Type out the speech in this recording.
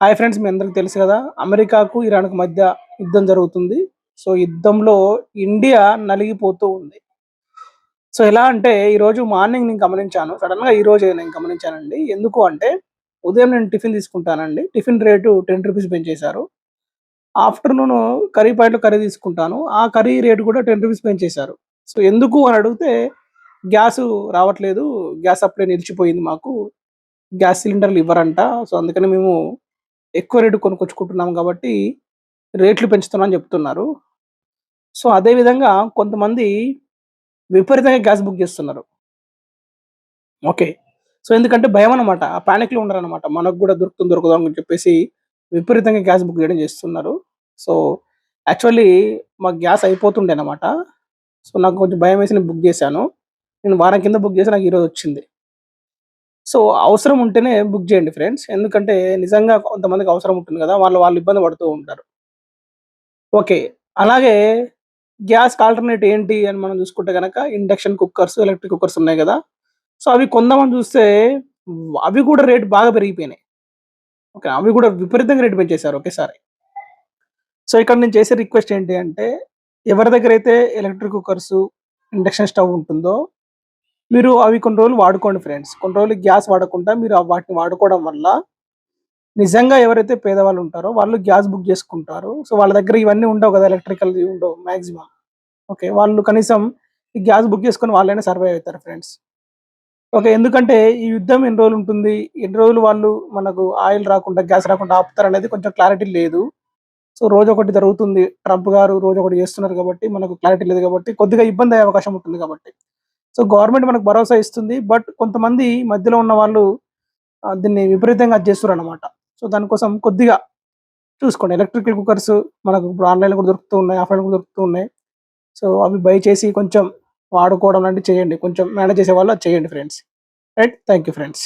Hi friends, మీ అందరికి తెలుసు కదా, అమెరికాకు ఇరాన్‌కు మధ్య యుద్ధం జరుగుతుంది. సో, యుద్ధంలో ఇండియా నలిగిపోతూ ఉంది. సో, ఎలా అంటే ఈరోజు మార్నింగ్ నేను గమనించాను. సడెన్‌గా ఈరోజే నేను గమనించానండి. ఎందుకు అంటే ఉదయం నేను టిఫిన్ తీసుకుంటానండి. టిఫిన్ రేటు రూ. 10 పెంచేశారు. ఆఫ్టర్‌నూన్ కర్రీ పాయింట్‌లో కర్రీ తీసుకుంటాను. ఆ కర్రీ రేట్ కూడా రూ. 10 పెంచేశారు. సో, ఎందుకు అని అడిగితే గ్యాసు రావట్లేదు. గ్యాస్ సప్లై నిలిచిపోయింది మాకు. గ్యాస్ సిలిండర్‌లు ఇవ్వరంట. సో, అందుకని మేము ఎక్కువ రేటుకి కొనుక్కొచ్చుకుంటున్నాం కాబట్టి రేట్లు పెంచుతున్నామని చెప్తున్నారు. సో, అదే విధంగా కొంతమంది విపరీతంగా గ్యాస్ బుక్ చేస్తున్నారు. ఓకే. సో, ఎందుకంటే భయమనమాట. ఆ పానిక్‌లో ఉన్నారనమాట. మనకు గూడా దొరుకుతుంది, దొరకదు అని చెప్పేసి విపరీతంగా గ్యాస్ బుక్ చేయడం చేస్తున్నారు. సో, యాక్చువల్లీ మాకు గ్యాస్ అయిపోతుండేనమాట. సో, నాకు కొంచెం భయమేసి నేను బుక్ చేశాను. నేను వారం కింద బుక్ చేసి నాకు ఈరోజొచ్చింది. సో, అవసరం ఉంటేనే బుక్ చేయండి ఫ్రెండ్స్. ఎందుకంటే నిజంగా కొంతమందికి అవసరం ఉంటుంది గదా! వాళ్ళు వాళ్ళు ఇబ్బంది పడుతూ ఉంటారు. ఓకే. అలాగే గ్యాస్‌కి ఆల్టర్‌నేట్ ఏంటి అని మనం చూసుకుంటే గనక ఇండక్షన్ కుక్కర్స్, ఎలక్ట్రిక్ కుక్కర్స్ ఉన్నాయి గదా! సో, అవి కొందామని చూస్తే అవి కూడా రేట్ బాగా పెరిగిపోయినాయి. ఓకే. అవి కూడా విపరీతంగా రేట్ పెంచేశారు ఒకేసారి. సో, ఇక్కడ నేను చేసే రిక్వెస్ట్ ఏంటి అంటే, ఎవరి దగ్గరైతే ఎలక్ట్రిక్ కుక్కర్సు, ఇండక్షన్ స్టవ్ ఉంటుందో, మీరు అవి కొన్ని రోజులు వాడుకోండి ఫ్రెండ్స్. కొన్ని రోజులు గ్యాస్ వాడకుండా మీరు వాటిని వాడుకోవడం వల్ల నిజంగా ఎవరైతే పేదవాళ్ళు ఉంటారో వాళ్ళు గ్యాస్ బుక్ చేసుకుంటారు. సో, వాళ్ళ దగ్గర ఇవన్నీ ఉండవు గదా! ఎలక్ట్రికల్‌వి ఉండవు మాక్సిమం. ఓకే. వాళ్ళు కనీసం ఈ గ్యాస్ బుక్ చేసుకొని వాళ్ళైనా సర్వైవ్ అవుతారు ఫ్రెండ్స్. ఓకే. ఎందుకంటే ఈ యుద్ధం ఎన్ని రోజులుంటుంది? ఎన్ని రోజులు వాళ్ళు మనకు ఆయిల్ రాకుండా, గ్యాస్ రాకుండా ఆపుతారనేది కొంచెం క్లారిటీ లేదు. సో, రోజొకటి జరుగుతుంది. ట్రంప్ గారు రోజొకటి చేస్తున్నారు కాబట్టి మనకు క్లారిటీ లేదు కాబట్టి కొద్దిగా ఇబ్బందయ్యే అవకాశం ఉంటుంది కాబట్టి. సో, గవర్నమెంట్ మనకు భరోసా ఇస్తుంది. బట్ కొంతమంది మధ్యలో ఉన్న వాళ్ళు దీన్ని విపరీతంగా అది చేస్తుర్రనమాట. సో, దానికోసం కొద్దిగా చూసుకోండి. ఎలక్ట్రికల్ కుక్కర్స్ మనకు ఇప్పుడు ఆన్‌లైన్‌లో కూడా దొరుకుతూ ఉన్నాయి. ఆఫ్‌లైన్‌లో కూడా దొరుకుతూ ఉన్నాయి. సో, అవి బై చేసి కొంచెం వాడుకోవడం లాంటివి చేయండి. కొంచెం మేనేజ్ చేసేవాళ్ళు అది చేయండి friends. Right. Thank you friends.